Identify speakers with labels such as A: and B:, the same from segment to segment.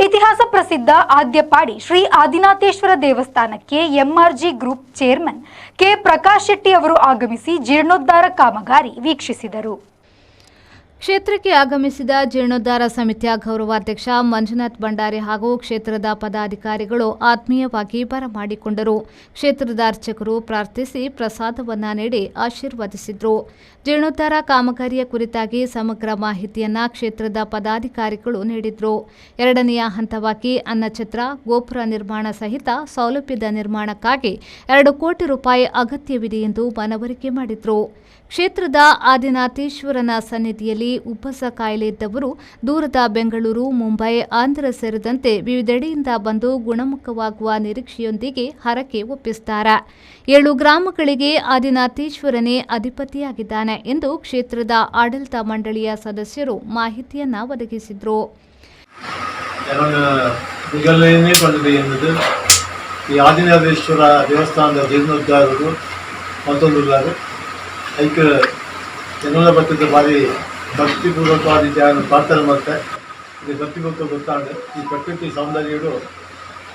A: ಇತಿಹಾಸ ಪ್ರಸಿದ್ಧ ಆದ್ಯಪಾಡಿ ಶ್ರೀ ಆದಿನಾಥೇಶ್ವರ ದೇವಸ್ಥಾನಕ್ಕೆ MRG group chairman K Prakash Shetty ಅವರು ಆಗಮಿಸಿ ಜೀರ್ಣೋದ್ಧಾರ ಕಾಮಗಾರಿ ವೀಕ್ಷಿಸಿದರು.
B: ಕ್ಷೇತ್ರಕ್ಕೆ ಆಗಮಿಸಿದ ಜೀರ್ಣೋದ್ಧಾರ ಸಮಿತಿಯ ಗೌರವಾಧ್ಯಕ್ಷ ಮಂಜುನಾಥ್ ಭಂಡಾರಿ ಹಾಗೂ ಕ್ಷೇತ್ರದ ಪದಾಧಿಕಾರಿಗಳು ಆತ್ಮೀಯವಾಗಿ ಬರಮಾಡಿಕೊಂಡರು. ಕ್ಷೇತ್ರದ ಅರ್ಚಕರು ಪ್ರಾರ್ಥಿಸಿ ಪ್ರಸಾದವನ್ನ ನೀಡಿ ಆಶೀರ್ವದಿಸಿದರು. ಜೀರ್ಣೋದ್ಧಾರ ಕಾಮಗಾರಿಯ ಕುರಿತಾಗಿ ಸಮಗ್ರ ಮಾಹಿತಿಯನ್ನ ಕ್ಷೇತ್ರದ ಪದಾಧಿಕಾರಿಗಳು ನೀಡಿದರು. ಎರಡನೆಯ ಹಂತವಾಗಿ ಅನ್ನಛತ್ರ, ಗೋಪುರ ನಿರ್ಮಾಣ ಸಹಿತ ಸೌಲಭ್ಯದ ನಿರ್ಮಾಣಕ್ಕಾಗಿ 2 ಕೋಟಿ ರೂಪಾಯಿ ಅಗತ್ಯವಿದೆ ಎಂದು ಮನವರಿಕೆ ಮಾಡಿದರು. ಕ್ಷೇತ್ರದ ಆದಿನಾಥೇಶ್ವರನ ಸನ್ನಿಧಿಯಲ್ಲಿ ಉಬ್ಬಸ ಕಾಯಿಲೆ ಇದ್ದವರು ದೂರದ ಬೆಂಗಳೂರು, ಮುಂಬೈ, ಆಂಧ್ರ ಸೇರಿದಂತೆ ವಿವಿಧೆಡೆಯಿಂದ ಬಂದು ಗುಣಮುಖವಾಗುವ ನಿರೀಕ್ಷೆಯೊಂದಿಗೆ ಹರಕೆ ಒಪ್ಪಿಸುತ್ತಾರೆ. 7 ಗ್ರಾಮಗಳಿಗೆ ಆದಿನಾಥೇಶ್ವರನೇ ಅಧಿಪತಿಯಾಗಿದ್ದಾನೆ ಎಂದು ಕ್ಷೇತ್ರದ ಆಡಳಿತ ಮಂಡಳಿಯ ಸದಸ್ಯರು ಮಾಹಿತಿಯನ್ನ ಒದಗಿಸಿದರು.
C: ಈ ಆದಿನಾಥೇಶ್ವರ ದೇವಸ್ಥಾನದ ಜೀರ್ಣೋದ್ಧಾರರು ಮತ್ತೊಂದು ಐಕೆ ಜನರ ಬರ್ತದೆ ಬಾರಿ ಭಕ್ತಿಪೂರ್ವಕವಾದ ಪ್ರಾರ್ಥನೆ ಮಾಡ್ತಾರೆ. ಇದು ಭಕ್ತಿಪೂರ್ವಕ ಗೊತ್ತಾಂಡು ಈ ಪ್ರಕೃತಿ ಸೌಂದರ್ಯಗಳು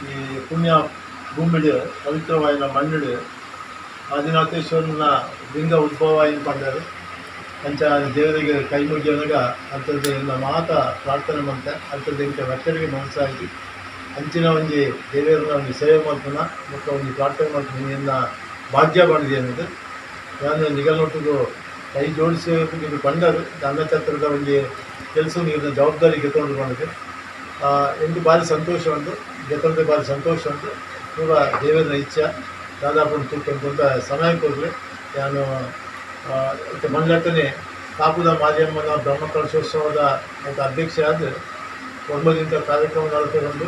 C: ಈ ಪುಣ್ಯ ಭೂಮಿಡು ಪವಿತ್ರವಾದ ಮಣ್ಣಿಡು ಆದಿನಾಥೇಶ್ವರನ ಲಿಂಗ ಉದ್ಭವ ಏನು ಪಂಡರು ಅಂಚ ದೇವರಿಗೆ ಕೈ ಮುಗಿಯೋನಾಗ ಅಂಥದ್ದು ಎಲ್ಲ ಮಾತ ಪ್ರಾರ್ಥನೆ ಮಾಡ್ತಾರೆ. ಅಂಥದ್ದು ಇಂಥ ಭಕ್ತರಿಗೆ ಮನಸ್ಸಾಗಿ ಅಂಚಿನ ಒಂದು ದೇವರನ್ನ ಒಂದು ಸೇವೆ ಮಾಡ್ತಾನೆ ಮತ್ತು ಒಂದು ಪ್ರಾರ್ಥನೆ ಮಾಡ್ತೀನಿ ಎನ್ನ ಭಾಗ್ಯ ಮಾಡಿದೆ ಅನ್ನೋದು ನಾನು ನಿಗಲ್ನೊಟ್ಟಿಗೂ ಕೈ ಜೋಡಿಸಿ ಇದು ಬಂದರು ಅನ್ನಛತ್ರದ ಒಂದು ಕೆಲಸ ನೀರಿನ ಜವಾಬ್ದಾರಿ ಗೆತ್ತೊಂಡು ಬಂದಿದೆ. ಎಂದು ಭಾರಿ ಸಂತೋಷ ಉಂಟು, ಗೆತ್ತೊಂದು ಭಾರಿ ಸಂತೋಷ ಉಂಟು. ಪೂರ ದೇವರ ಇಚ್ಛೆ ದಾದಾಪುರ ತೂಕಂತ ಸಮಯಕ್ಕೆ ಹೋಗಲಿ ನಾನು ಮಂಗಳಟನೆ ಕಾಪುದ ಮಾರಿಯಮ್ಮನ ಬ್ರಹ್ಮಕಲಶೋತ್ಸವದ ಅಧ್ಯಕ್ಷ ಆದರೆ 9 ದಿನದ ಕಾರ್ಯಕ್ರಮ ನಡೆಸಿಕೊಂಡು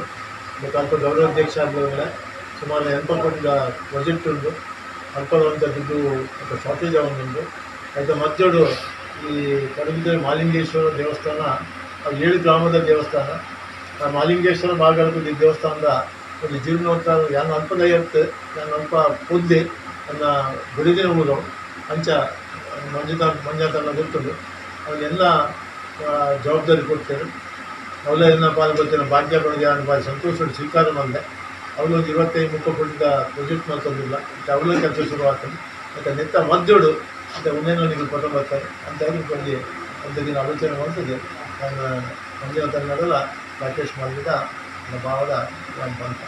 C: ಮತ್ತು ಅಲ್ಪ ಗೌರವಾಧ್ಯಕ್ಷ ಆದಮೇಲೆ ಸುಮಾರು 80 ಕೋಟಿ ಪ್ರಾಜೆಕ್ಟ್ ಉಂಟು. ಅಲ್ಪದಂಥ ದುಡ್ಡು ಶಾರ್ಟೇಜ್ ಉಂಟು. ಅದರ ಮಧ್ಯಡು ಈ ಕಡಬಿದ್ದರೆ ಮಾಲಿಂಗೇಶ್ವರ ದೇವಸ್ಥಾನ ಅದು 7 ಗ್ರಾಮದ ದೇವಸ್ಥಾನ. ಆ ಮಾಲಿಂಗೇಶ್ವರ ಭಾಗದ ದೇವಸ್ಥಾನದ ಒಂದು ಜೀರ್ಣೋದ್ಧಾರ ಯಾನು ಅಲ್ಪದ ಇರುತ್ತೆ, ನಾನು ಅಲ್ಪ ಪೊದ್ದೆ ನನ್ನ ಗುರಿದಿನ ಊರು ಅಂಚ ಮಂಜಾತನ ಗೊತ್ತದು ಅವನ್ನೆಲ್ಲ ಜವಾಬ್ದಾರಿ ಕೊಡ್ತೇನೆ. ಅವಳೆಲ್ಲ ಪಾಲ್ಗೊಳ್ತೇನೆ ಭಾಗ್ಯ ಬಂದಿದೆ ಅನ್ನೋ ಭಾರಿ ಸಂತೋಷ ಸ್ವೀಕಾರ ಮಾಡಿದೆ. ಅವಳೊಂದು 25-30 ಕೋಟಿದ ಪ್ರಾಜೆಕ್ಟ್ ಮಾಡ್ತದಿಲ್ಲ ಅವಳ ಕೆಲಸ ಶುರುವಾಗ್ತದೆ. ಮತ್ತು ನೆತ್ತ ಮದ್ದೋಡು ಮತ್ತು ಉನ್ನೇನವನಿಗೆ ಕೊಟ್ಟು ಬರ್ತಾರೆ ಅಂತಾಗಿ ಬಂದು ಅಂತ ದಿನ ಆಲೋಚನೆ ಮಾಡ್ತದೆ. ನಾನು ಮಂಜುನಾಥ ನಡೆಲ್ಲ ರಾಕೇಶ್ ಮಾಡಿದ ನನ್ನ ಭಾವದ ನಾನು ಬಂತ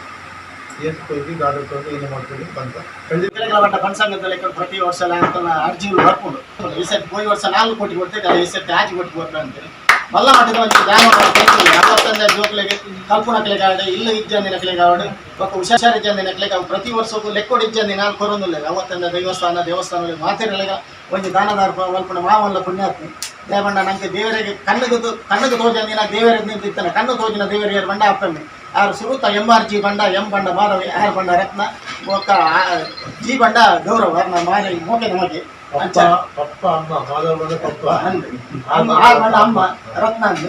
C: ಏತ್ಕೋಗಿ ಗಾಡೋಗಿ ಏನು ಮಾಡ್ಕೊಂಡು ಬಂತ
D: ಕೆಳಗಡೆ ಪಂಚಾಂಗದಲ್ಲಿ ಪ್ರತಿ ವರ್ಷ ಅರ್ಜಿಗಳು ಬರ್ಕೊಂಡು ಈ ಸತಿ ಹೋಗಿ ವರ್ಷ 4 ಕೋಟಿ ಕೊಡ್ತೇವೆ, ಈ ಸತಿ 5 ಕೋಟಿ ಕೊಡ್ತಾರೆ ಅಂತೇಳಿ ಮಲ್ಲ ಮಟ್ಟದ ಒಂದು ಗ್ರಾಮ ಅವತ್ತಂದ ಜೋಕ್ಲೆಗೆ ಕಲ್ಪನಕ್ಲೆ ಕಾವಡೆ ಇಲ್ಲ ಇಜ್ಜಂದಿನಕ್ಲೆ ಕಾವಡೆ ಒಕ್ಕ ಹುಷಾರ್ ಇಜ್ಜಂದಿನಕ್ಲೆ ಕಾವು ಪ್ರತಿ ವರ್ಷಕ್ಕೂ ಲೆಕ್ಕೋಡು ಇಜ್ಜಂದಿ ನಾನು ಕೊರೋದಿಲ್ಲ. ಅವತ್ತಂದ ದೇವಸ್ಥಾನ ಮಾತೆರಳಿಗ ಒಂದು ದಾನದಾರ ಮಲ್ಪಣ ಮಾವಲ್ಲ ಪುಣ್ಯಾತ್ಮ ದೇವಣ್ಣ ನನಗೆ ದೇವರಿಗೆ ಕಣ್ಣಗೆ ತೋಜಂದಿನ ದೇವರ ನಿಂತಿರ್ತಾನೆ. ಕಣ್ಣು ತೋಜಿನ ದೇವರಿಗೆ ಬಂಡ ಅಪ್ಪಮ್ಮೆ ಆರು ಸುರುತ ಎಂಆರ್ಜಿ ಬಂಡ ಎಂ ಬಂಡ ಮಾಧವಿ ಆರ್ ಬಂಡ ರತ್ನ ಒಕ್ಕ ಜಿ ಬಂಡ ಗೌರವ ಮಾರಿ ಮೋಕೆ ನಮಗೆ ಆರ್ ಬಂಡ ಅಮ್ಮ ರತ್ನ ಅಂದು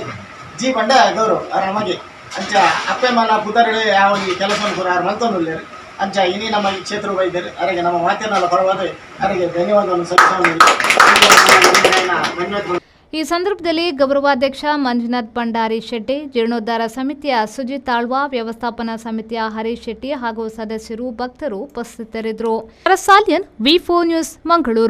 D: ಜಿ ಬಂಡ ಗೌರವ ಆರ ನಮಗೆ ಅಂಚ ಅಪ್ಪೆ ಮನ ಪುತರಡೆ ಯಾವ ಕೆಲಸವನ್ನು ಕೂಡ ಆರು ಮಂತೊಂದು ಅಂಚ ಇನಿ ನಮ್ಮ ಕ್ಷೇತ್ರ ವೈದ್ಯರು ಅವರಿಗೆ ನಮ್ಮ ಮಾತಿನ ಪರವಾದ ಅವರಿಗೆ ಧನ್ಯವಾದವನ್ನು ಸಲ್ಲಿಸುವ.
B: ಈ ಸಂದರ್ಭದಲ್ಲಿ ಗೌರವಾಧ್ಯಕ್ಷ ಮಂಜುನಾಥ್ ಭಂಡಾರಿ ಶೆಟ್ಟಿ, ಜೀರ್ಣೋದ್ಧಾರ ಸಮಿತಿಯ ಸುಜಿತ್ ಆಳ್ವಾ, ವ್ಯವಸ್ಥಾಪನಾ ಸಮಿತಿಯ ಹರೀಶ್ ಶೆಟ್ಟಿ ಹಾಗೂ ಸದಸ್ಯರು, ಭಕ್ತರು ಉಪಸ್ಥಿತರಿದ್ದರು. ಸಾಲಿಯನ್, ವಿ4 ನ್ಯೂಸ್, ಮಂಗಳೂರು.